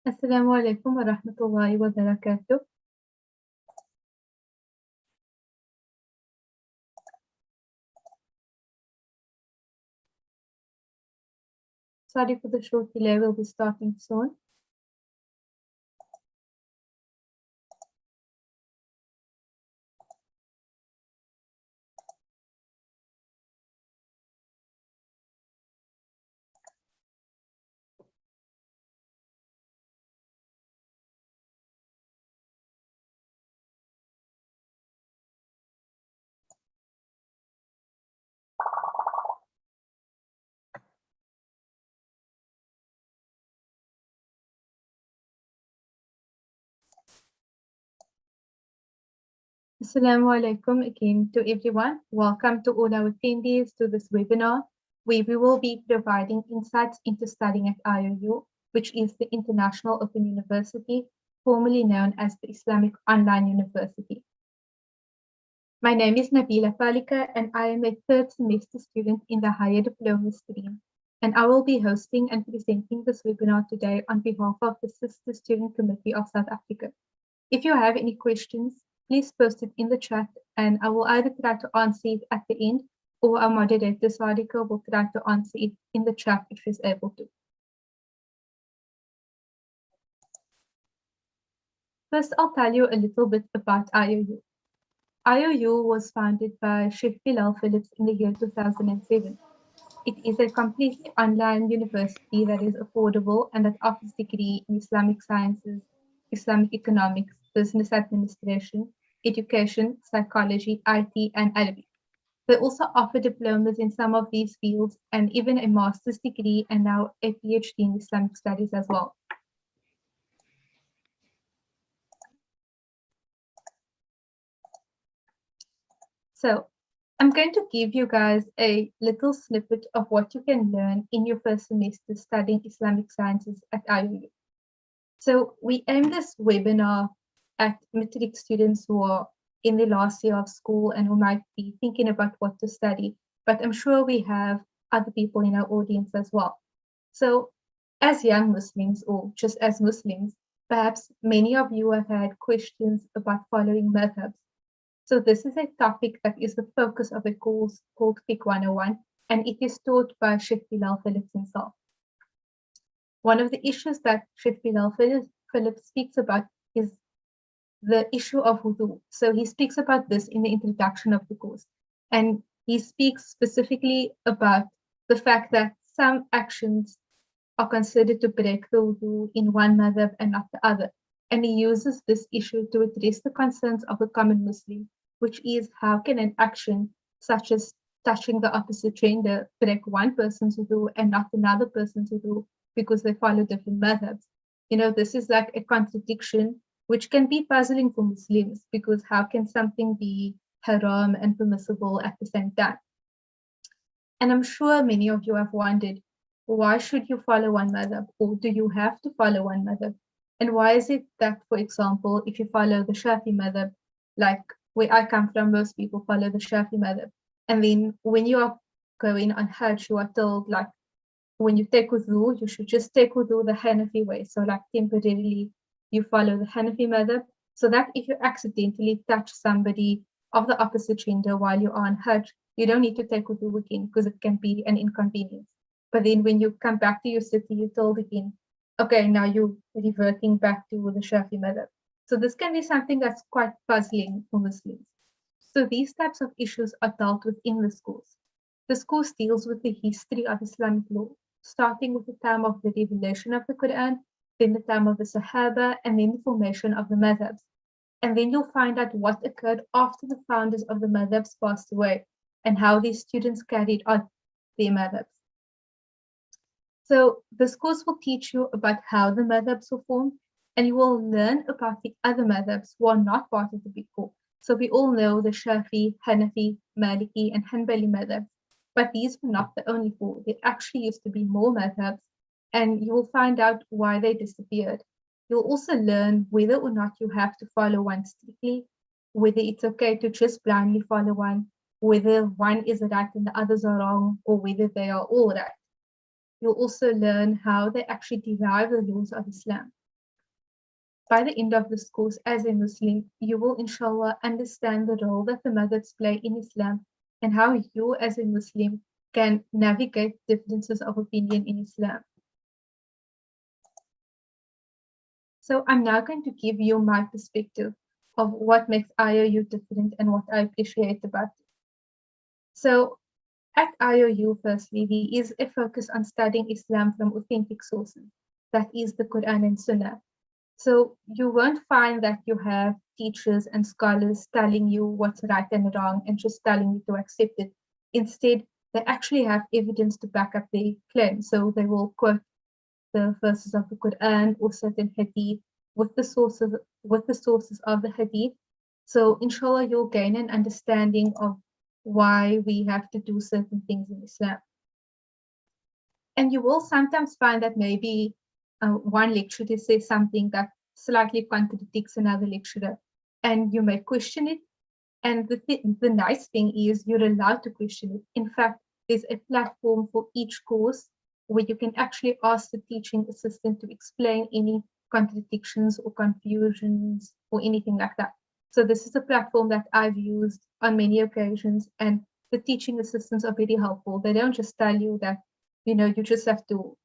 السلام عليكم ورحمة الله وبركاته. Sorry for the short delay, we'll be starting soon. Assalamu alaikum again to everyone. Welcome to all our attendees to this webinar, where we will be providing insights into studying at IOU, which is the International Open University, formerly known as the Islamic Online University. My name is Nabila Palika, and I am a third semester student in the Higher Diploma stream, and I will be hosting and presenting this webinar today on behalf of the Sister Student Committee of South Africa. If you have any questions, please post it in the chat, and I will either try to answer it at the end, or our moderator, Sadika, will try to answer it in the chat if she's able to. First, I'll tell you a little bit about IOU. IOU was founded by Sheikh Bilal Phillips in the year 2007. It is a completely online university that is affordable and that offers degrees in Islamic sciences, Islamic economics, business administration, education, psychology, IT, and Arabic. They also offer diplomas in some of these fields and even a master's degree and now a PhD in Islamic studies as well. So I'm going to give you guys a little snippet of what you can learn in your first semester studying Islamic sciences at IOU. So we aim this webinar at matric students who are in the last year of school and who might be thinking about what to study, but I'm sure we have other people in our audience as well. So as young Muslims, or just as Muslims, perhaps many of you have had questions about following madhabs. So this is a topic that is the focus of a course called Fiqh 101, and it is taught by Sheikh Bilal Phillips himself. One of the issues that Sheikh Bilal Phillips speaks about is the issue of wudu. So he speaks about this in the introduction of the course. And he speaks specifically about the fact that some actions are considered to break the wudu in one madhab and not the other. And he uses this issue to address the concerns of the common Muslim, which is how can an action such as touching the opposite gender break one person's wudu and not another person's wudu because they follow different madhabs. You know, this is like a contradiction which can be puzzling for Muslims because how can something be haram and permissible at the same time? And I'm sure many of you have wondered, why should you follow one madhab, or do you have to follow one madhab? And why is it that, for example, if you follow the Shafi madhab, like where I come from, most people follow the Shafi madhab. And then when you are going on Hajj, you are told like, when you take wudu, you should just take wudu the Hanafi way. So like temporarily you follow the Hanafi madhab, so that if you accidentally touch somebody of the opposite gender while you're on Hajj, you don't need to take wudu again because it can be an inconvenience. But then when you come back to your city, you're told again, okay, now you're reverting back to the Shafi madhab. So this can be something that's quite puzzling for Muslims. So these types of issues are dealt with in this course. This course deals with the history of Islamic law, starting with the time of the revelation of the Quran, then the time of the Sahaba, and then the formation of the madhabs. And then you'll find out what occurred after the founders of the madhabs passed away and how these students carried on their madhabs. So this course will teach you about how the madhabs were formed, and you will learn about the other madhabs who are not part of the big four. So we all know the Shafi, Hanafi, Maliki, and Hanbali madhabs. But these were not the only four. There actually used to be more madhabs, and you will find out why they disappeared. You'll also learn whether or not you have to follow one strictly, whether it's okay to just blindly follow one, whether one is right and the others are wrong, or whether they are all right. You'll also learn how they actually derive the laws of Islam. by the end of this course, as a Muslim, you will, inshallah, understand the role that the madhabs play in Islam and how you, as a Muslim, can navigate differences of opinion in Islam. So I'm now going to give you my perspective of what makes IOU different and what I appreciate about it. So at IOU, firstly, there is a focus on studying Islam from authentic sources, that is the Quran and Sunnah. So you won't find that you have teachers and scholars telling you what's right and wrong and just telling you to accept it. Instead, they actually have evidence to back up their claim. So they will quote the verses of the Quran or certain hadith with the sources of the hadith. So inshallah, you'll gain an understanding of why we have to do certain things in Islam. And you will sometimes find that maybe one lecturer says something that slightly contradicts another lecturer, and you may question it. And the nice thing is you're allowed to question it. In fact, there's a platform for each course where you can actually ask the teaching assistant to explain any contradictions or confusions or anything like that. So this is a platform that I've used on many occasions, and the teaching assistants are very helpful. They don't just tell you that, you just have to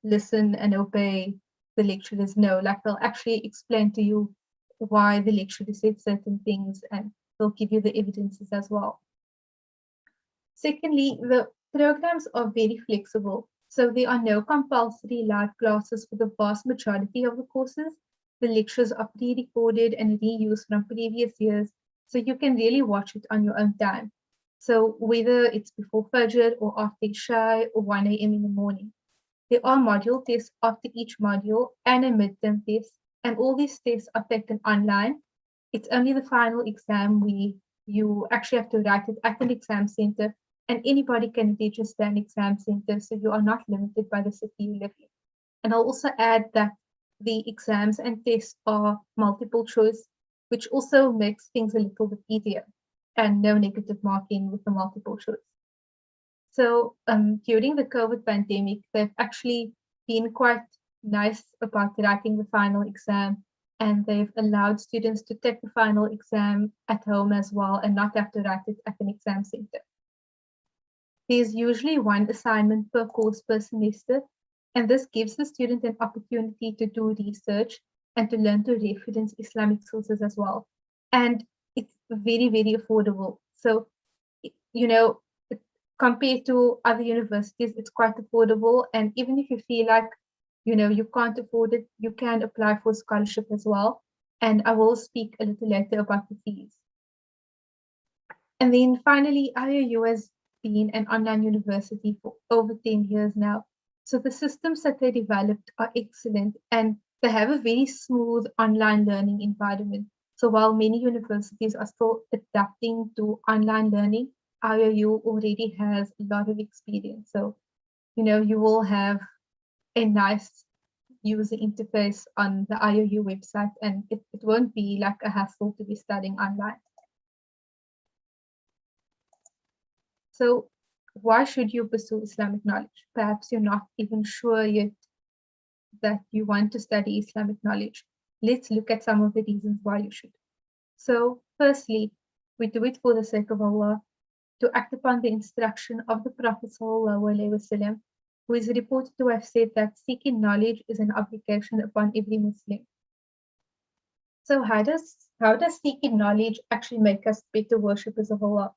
listen and obey the lecturers. No, like they'll actually explain to you why the lecturer said certain things, and they'll give you the evidences as well. Secondly, the programs are very flexible. So there are no compulsory live classes for the vast majority of the courses. The lectures are pre-recorded and reused from previous years, so you can really watch it on your own time. So whether it's before Fajr or after Isha or 1 a.m. in the morning. There are module tests after each module and a midterm test, and all these tests are taken online. It's only the final exam where you actually have to write it at an exam center, and anybody can register an exam center, so you are not limited by the city you live in. And I'll also add that the exams and tests are multiple choice, which also makes things a little bit easier, and no negative marking with the multiple choice. So during the COVID pandemic, they've actually been quite nice about writing the final exam, and they've allowed students to take the final exam at home as well and not have to write it at an exam center. There's usually one assignment per course per semester, and this gives the student an opportunity to do research and to learn to reference Islamic sources as well. And it's very, very affordable. So, compared to other universities, it's quite affordable. And even if you feel like, you can't afford it, you can apply for scholarship as well. And I will speak a little later about the fees. And then finally, IOU has been an online university for over 10 years now. So the systems that they developed are excellent, and they have a very smooth online learning environment. So while many universities are still adapting to online learning, IOU already has a lot of experience. So, you will have a nice user interface on the IOU website, and it won't be like a hassle to be studying online. So why should you pursue Islamic knowledge? Perhaps you're not even sure yet that you want to study Islamic knowledge. Let's look at some of the reasons why you should. So firstly, we do it for the sake of Allah, to act upon the instruction of the Prophet ﷺ, who is reported to have said that seeking knowledge is an obligation upon every Muslim. So how does seeking knowledge actually make us better worshippers of Allah?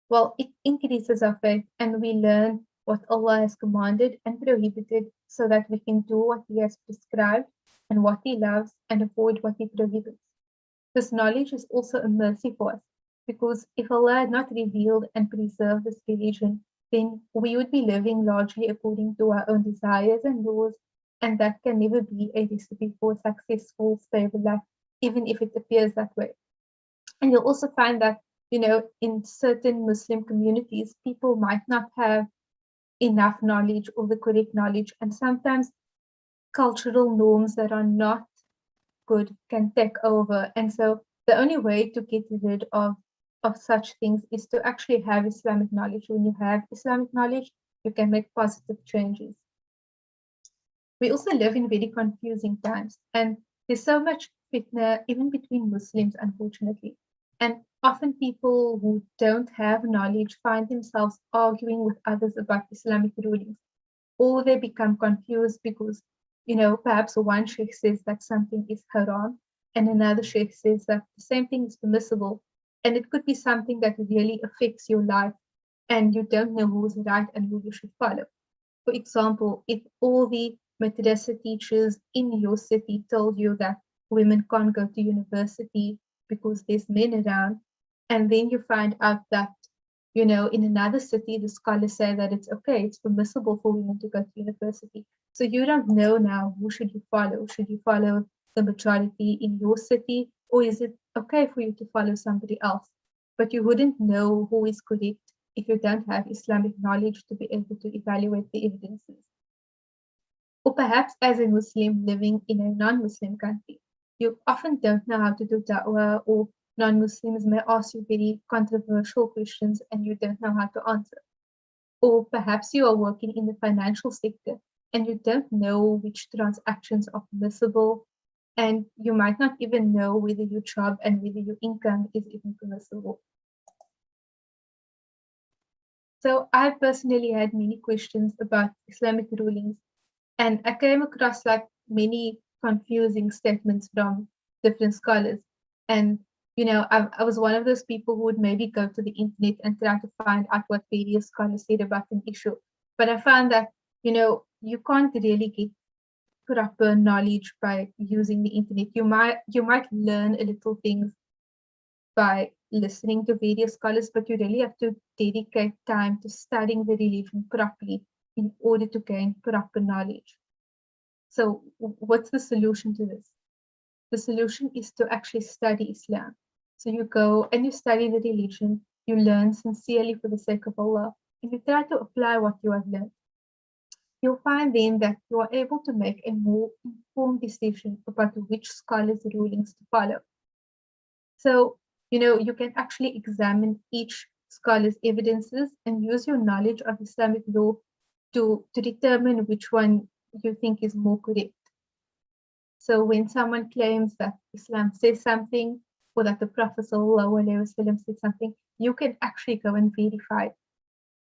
Well, it increases our faith, and we learn what Allah has commanded and prohibited so that we can do what He has prescribed and what He loves and avoid what He prohibits. This knowledge is also a mercy for us, because if Allah had not revealed and preserved this religion, then we would be living largely according to our own desires and laws, and that can never be a recipe for a successful, stable life, even if it appears that way. And you'll also find that, in certain Muslim communities, people might not have enough knowledge or the correct knowledge, and sometimes cultural norms that are not good can take over. And so the only way to get rid of such things is to actually have Islamic knowledge. When you have Islamic knowledge, you can make positive changes. We also live in very confusing times, and There's so much fitna even between Muslims, unfortunately. And often people who don't have knowledge find themselves arguing with others about Islamic rulings, or they become confused because, perhaps one sheikh says that something is haram and another sheikh says that the same thing is permissible. And it could be something that really affects your life and you don't know who's right and who you should follow. For example, if all the madrasa teachers in your city told you that women can't go to university because there's men around, and then you find out that, in another city, the scholars say that it's okay, it's permissible for women to go to university. So you don't know now who should you follow. Should you follow the majority in your city, or is it okay for you to follow somebody else? But you wouldn't know who is correct if you don't have Islamic knowledge to be able to evaluate the evidences. Or perhaps as a Muslim living in a non-Muslim country, you often don't know how to do da'wah, or non-Muslims may ask you very controversial questions and you don't know how to answer. Or perhaps you are working in the financial sector and you don't know which transactions are permissible, and you might not even know whether your job and whether your income is even permissible. So I personally had many questions about Islamic rulings, and I came across like many confusing statements from different scholars. And, I was one of those people who would maybe go to the internet and try to find out what various scholars said about an issue. But I found that, you can't really get proper knowledge by using the internet. You might learn a little things by listening to various scholars, but you really have to dedicate time to studying the religion properly in order to gain proper knowledge. So, what's the solution to this? The solution is to actually study Islam. So, you go and you study the religion, you learn sincerely for the sake of Allah, and you try to apply what you have learned. You'll find then that you are able to make a more informed decision about which scholars' rulings to follow. So, you can actually examine each scholar's evidences and use your knowledge of Islamic law to determine which one you think is more correct. So when someone claims that Islam says something or that the Prophet ﷺ said something, you can actually go and verify.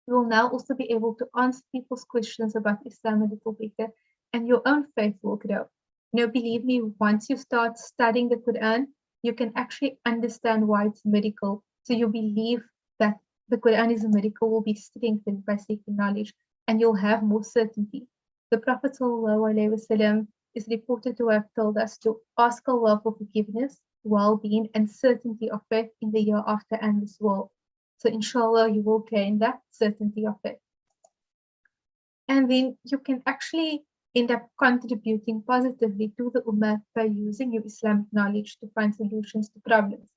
You will now also be able to answer people's questions about Islam a little better, and your own faith will grow. Believe me, once you start studying the Quran, you can actually understand why it's a miracle. So you believe that the Quran is a miracle will be strengthened by seeking knowledge, and you'll have more certainty. The Prophet ﷺ is reported to have told us to ask Allah for forgiveness, well-being, and certainty of faith in the year after and this world. So inshallah, you will gain that certainty of faith. And then you can actually end up contributing positively to the Ummah by using your Islamic knowledge to find solutions to problems.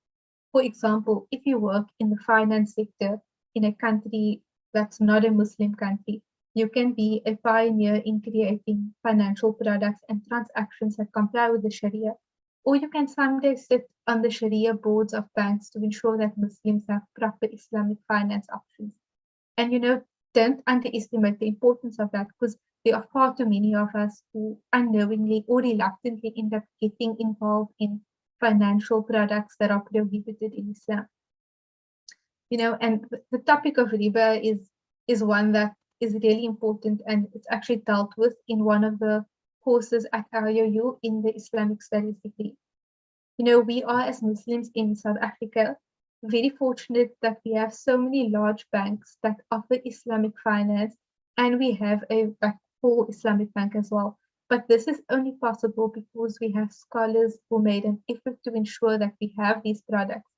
For example, if you work in the finance sector in a country that's not a Muslim country, you can be a pioneer in creating financial products and transactions that comply with the Sharia. Or you can someday sit on the Sharia boards of banks to ensure that Muslims have proper Islamic finance options. And don't underestimate the importance of that, because there are far too many of us who unknowingly or reluctantly end up getting involved in financial products that are prohibited in Islam. And the topic of riba is one that is really important, and it's actually dealt with in one of the courses at IOU in the Islamic Studies degree. We are, as Muslims in South Africa, very fortunate that we have so many large banks that offer Islamic finance, and we have a full Islamic bank as well. But this is only possible because we have scholars who made an effort to ensure that we have these products.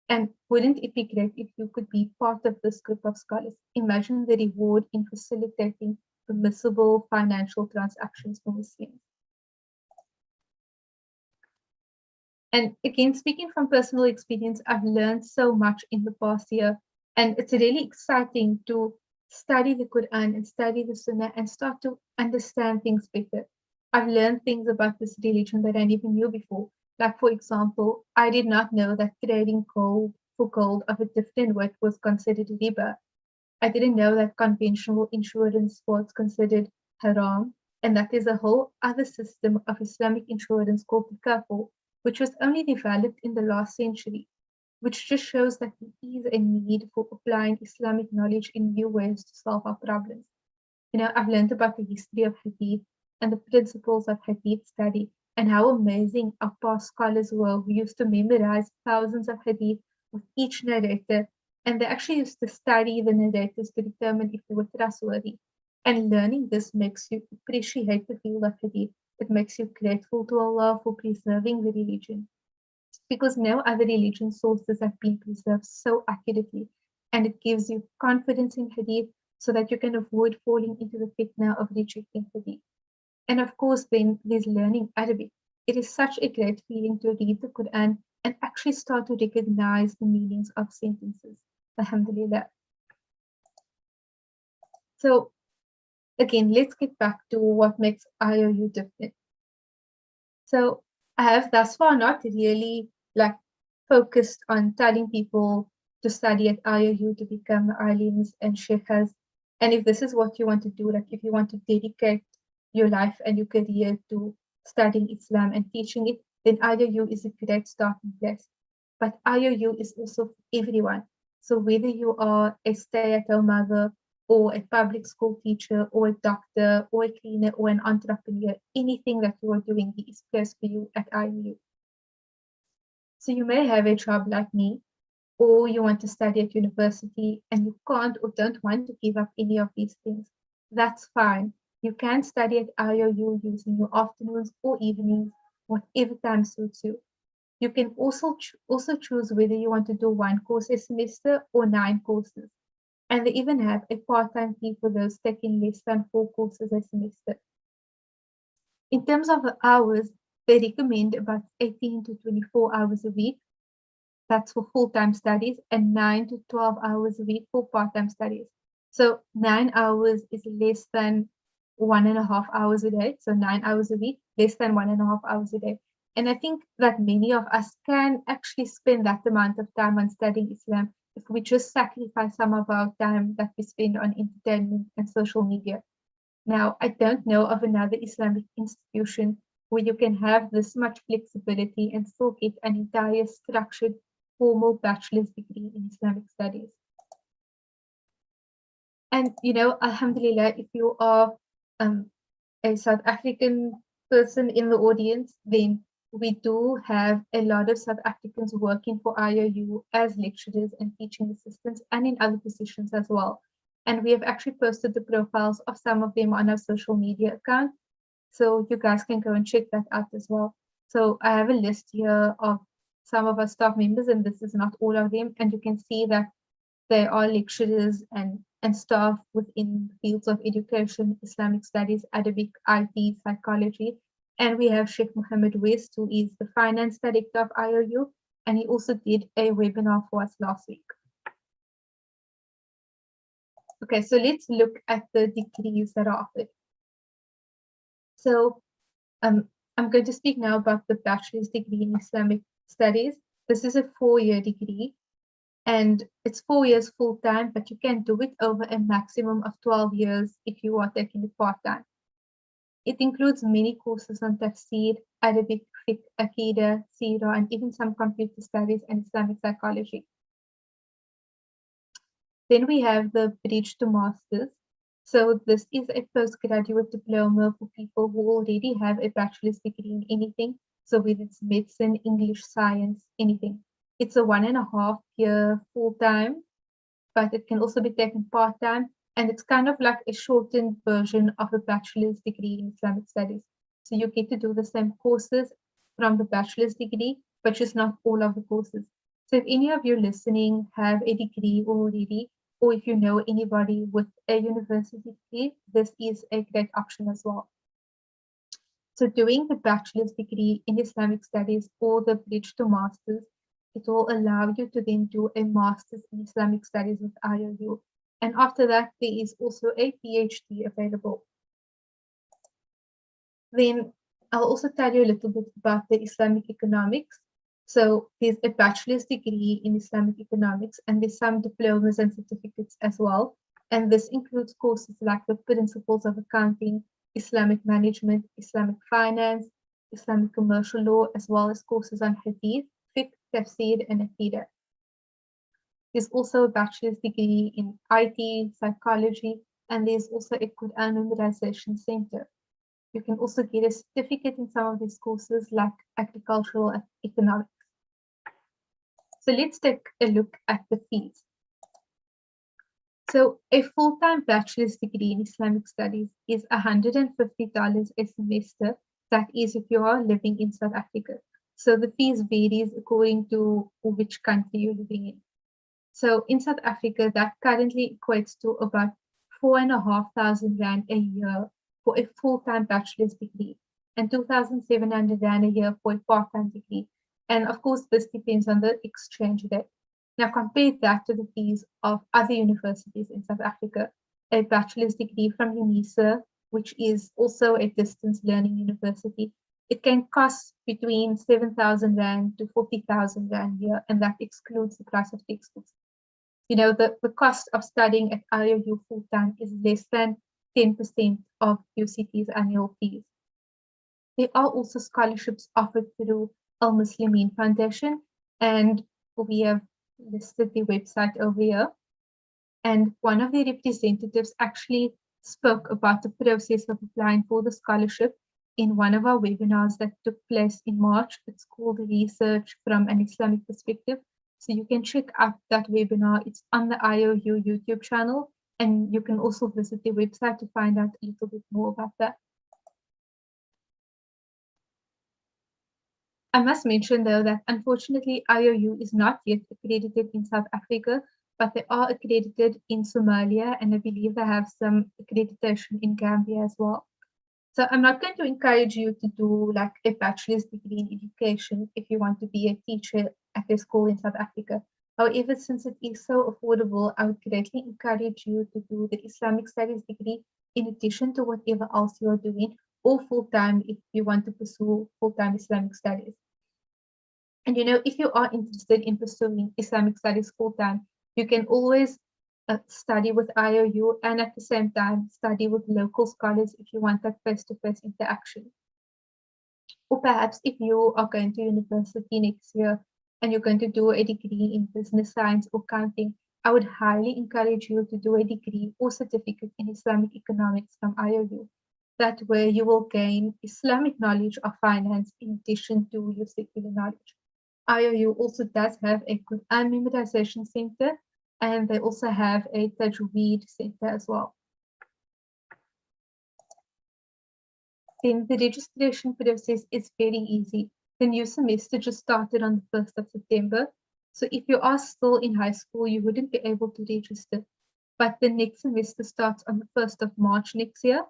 And wouldn't it be great if you could be part of this group of scholars? Imagine the reward in facilitating permissible financial transactions for Muslims. And again, speaking from personal experience, I've learned so much in the past year, and it's really exciting to study the Quran and study the Sunnah and start to understand things better. I've learned things about this religion that I never knew before. Like, for example, I did not know that trading gold for gold of a different weight was considered riba. I didn't know that conventional insurance was considered haram. and that is a whole other system of Islamic insurance called the kafil, which was only developed in the last century, which just shows that there is a need for applying Islamic knowledge in new ways to solve our problems. I've learned about the history of Hadith and the principles of Hadith study and how amazing our past scholars were who used to memorize thousands of Hadith with each narrator, and they actually used to study the narrators to determine if they were trustworthy. And learning this makes you appreciate the field of Hadith. It makes you grateful to Allah for preserving the religion, because no other religion sources have been preserved so accurately, and it gives you confidence in Hadith so that you can avoid falling into the fitna of rejecting Hadith. And of course, then there's learning Arabic. It is such a great feeling to read the Quran and actually start to recognize the meanings of sentences. Alhamdulillah. So again, let's get back to what makes IOU different. So I have thus far not really focused on telling people to study at IOU to become alims and sheikhs. And if this is what you want to do, if you want to dedicate your life and your career to studying Islam and teaching it, then IOU is a great starting place. But IOU is also for everyone. So whether you are a stay-at-home mother or a public school teacher or a doctor or a cleaner or an entrepreneur, anything that you are doing is place for you at IOU. So you may have a job like me, or you want to study at university and you can't or don't want to give up any of these things. That's fine. You can study at IOU using your afternoons or evenings, whatever time suits you. You can also choose whether you want to do one course a semester or 9 courses. And they even have a part-time fee for those taking less than 4 courses a semester. In terms of the hours, they recommend about 18 to 24 hours a week. That's for full-time studies, and 9 to 12 hours a week for part-time studies. So 9 hours is less than 1.5 hours a day. So 9 hours a week, less than 1.5 hours a day. And I think that many of us can actually spend that amount of time on studying Islam if we just sacrifice some of our time that we spend on entertainment and social media. Now, I don't know of another Islamic institution where you can have this much flexibility and still get an entire structured formal bachelor's degree in Islamic studies. And, alhamdulillah, if you are a South African person in the audience, then we do have a lot of South Africans working for IOU as lecturers and teaching assistants and in other positions as well. And we have actually posted the profiles of some of them on our social media account. So you guys can go and check that out as well. So I have a list here of some of our staff members, and this is not all of them. And you can see that they are lecturers and staff within fields of education, Islamic studies, Arabic, IT, psychology. And we have Sheikh Mohammed West, who is the finance director of IOU, and he also did a webinar for us last week. Okay, so let's look at the degrees that are offered. So I'm going to speak now about the bachelor's degree in Islamic studies. This is a 4-year degree, and it's 4 years full-time, but you can do it over a maximum of 12 years if you are taking it part-time. It includes many courses on tafsir, Arabic, fiqh, Aqidah, Seerah, and even some computer studies and Islamic psychology. Then we have the Bridge to Masters. So this is a postgraduate diploma for people who already have a bachelor's degree in anything. So whether it's medicine, English, science, anything. It's a 1.5 year full-time, but it can also be taken part-time. And it's kind of like a shortened version of a bachelor's degree in Islamic studies. So you get to do the same courses from the bachelor's degree, but just not all of the courses. So if any of you listening have a degree already, or if you know anybody with a university degree, this is a great option as well. So doing the bachelor's degree in Islamic studies or the Bridge to Masters, it will allow you to then do a master's in Islamic studies with IOU. And after that, there is also a PhD available. Then I'll also tell you a little bit about the Islamic economics. So there's a bachelor's degree in Islamic economics, and there's some diplomas and certificates as well. And this includes courses like the principles of accounting, Islamic management, Islamic finance, Islamic commercial law, as well as courses on hadith, fiqh, tafsir, and aqidah. There's also a bachelor's degree in IT, psychology, and there's also a Quran memorization center. You can also get a certificate in some of these courses like agricultural and economics. So let's take a look at the fees. So a full-time bachelor's degree in Islamic studies is $150 a semester. That is if you are living in South Africa. So the fees varies according to which country you're living in. So in South Africa, that currently equates to about 4,500 Rand a year for a full-time bachelor's degree and 2,700 Rand a year for a part-time degree. And of course, this depends on the exchange rate. Now compare that to the fees of other universities in South Africa. A bachelor's degree from UNISA, which is also a distance learning university, it can cost between 7,000 Rand to 40,000 Rand a year, and that excludes the price of textbooks. You know, the cost of studying at IOU full-time is less than 10% of UCT's annual fees. There are also scholarships offered through Al Muslimin Foundation, and we have listed the website over here. And one of the representatives actually spoke about the process of applying for the scholarship in one of our webinars that took place in March. It's called Research from an Islamic Perspective. So you can check out that webinar. It's on the IOU YouTube channel, and you can also visit the website to find out a little bit more about that. I must mention though that unfortunately IOU is not yet accredited in South Africa, but they are accredited in Somalia, and I believe they have some accreditation in Gambia as well. So I'm not going to encourage you to do like a bachelor's degree in education if you want to be a teacher at a school in South Africa. However, since it is so affordable, I would greatly encourage you to do the Islamic studies degree in addition to whatever else you are doing, or full-time if you want to pursue full-time Islamic studies. And you know, if you are interested in pursuing Islamic studies full-time, you can always study with IOU and at the same time study with local scholars if you want that face-to-face interaction. Or perhaps if you are going to university next year and you're going to do a degree in business science or accounting, I would highly encourage you to do a degree or certificate in Islamic economics from IOU. That way you will gain Islamic knowledge of finance in addition to your secular knowledge. IOU also does have a Quran memorization center, and they also have a Tajweed center as well. Then the registration process is very easy. The new semester just started on the 1st of September. So if you are still in high school, you wouldn't be able to register. But the next semester starts on the 1st of March next year.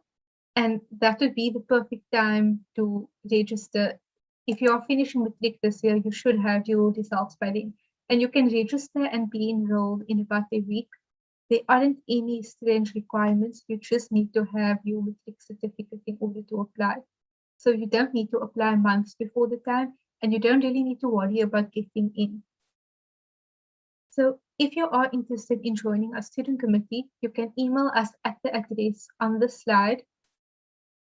And that would be the perfect time to register. If you are finishing matric this year, you should have your results by then. And you can register and be enrolled in about a week. There aren't any strange requirements. You just need to have your matric certificate in order to apply. So you don't need to apply months before the time, and you don't really need to worry about getting in. So if you are interested in joining our student committee, you can email us at the address on the slide.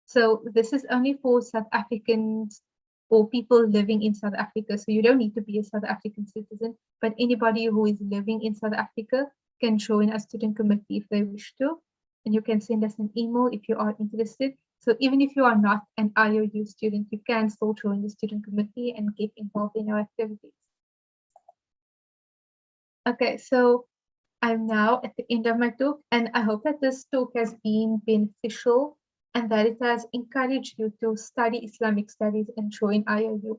So this is only for South Africans or people living in South Africa. So you don't need to be a South African citizen, but anybody who is living in South Africa can join our student committee if they wish to. And you can send us an email if you are interested. So even if you are not an IOU student, you can still join the student committee and get involved in our activities. Okay, so I'm now at the end of my talk, and I hope that this talk has been beneficial and that it has encouraged you to study Islamic studies and join IOU.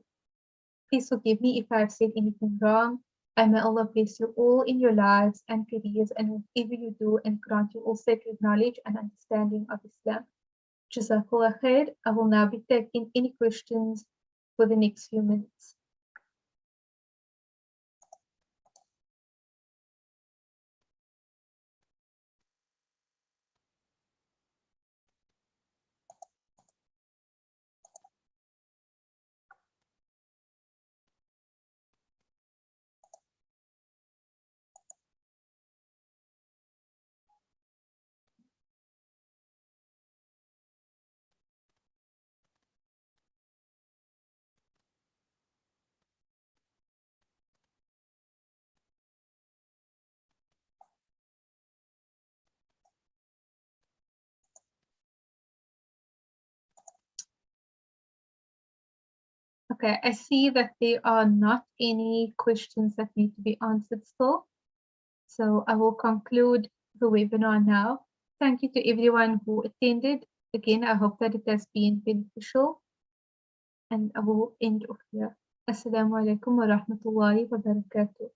Please forgive me if I have said anything wrong, and may Allah bless you all in your lives and careers and whatever you do, and grant you all sacred knowledge and understanding of Islam. Jazakallah khair. I will now be taking any questions for the next few minutes. Okay, I see that there are not any questions that need to be answered still. So I will conclude the webinar now. Thank you to everyone who attended. Again, I hope that it has been beneficial, and I will end off here. Assalamu alaikum wa rahmatullahi wa barakatuh.